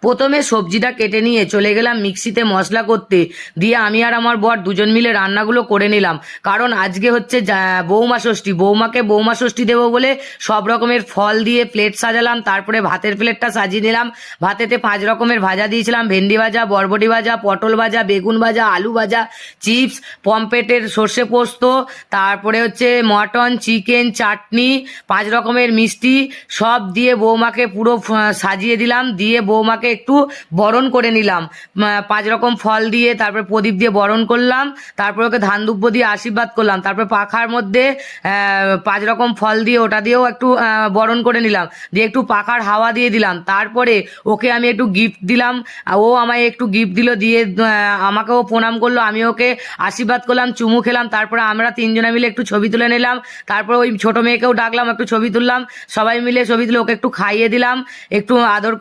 প্রথমে সবজিটা কেটে নিয়ে চলে গেলাম মিক্সিতে মশলা করতে, দিয়ে আমি আর আমার বর দুজন মিলে রান্নাগুলো করে নিলাম। কারণ আজকে হচ্ছে বৌমা ষষ্ঠী, বৌমাকে বৌমা ষষ্ঠী দেবো বলে সব রকমের ফল দিয়ে প্লেট সাজালাম, তারপরে ভাতের প্লেটটা সাজিয়ে নিলাম। ভাতেতে 5 রকমের ভাজা দিয়েছিলাম, ভেন্ডি ভাজা, বরবটি ভাজা, পটল ভাজা, বেগুন ভাজা, আলু ভাজা, চিপস, পমপেটের সর্ষে পোস্ত, তারপরে হচ্ছে মটন, চিকেন, চাটনি, 5 রকমের মিষ্টি সব দিয়ে বৌমাকে পুরো সাজিয়ে দিলাম। দিয়ে বৌমাকে একটু বরণ করে নিলাম, 5 রকম ফল দিয়ে, তারপরে প্রদীপ দিয়ে বরণ করলাম। তারপরে ওকে ধান দুব্য দিয়ে আশীর্বাদ করলাম। তারপরে পাখার মধ্যে 5 রকম ফল দিয়ে ওটা দিয়েও একটু বরণ করে নিলাম, দিয়ে একটু পাখার হাওয়া দিয়ে দিলাম। তারপরে ওকে আমি একটু গিফট দিলাম, ও আমায় একটু গিফট দিল, দিয়ে আমাকেও প্রণাম করলো, আমি ওকে আশীর্বাদ করলাম, চুমু খেলাম। তারপরে আমরা 3 জনে মিলে একটু ছবি তুলে নিলাম। তারপরে ওই ছোট মেয়েকেও ডাকলাম, একটু ছবি তুললাম, সবাই মিলে ছবি তুলে ওকে একটু খাইয়ে দিলাম, একটু আদর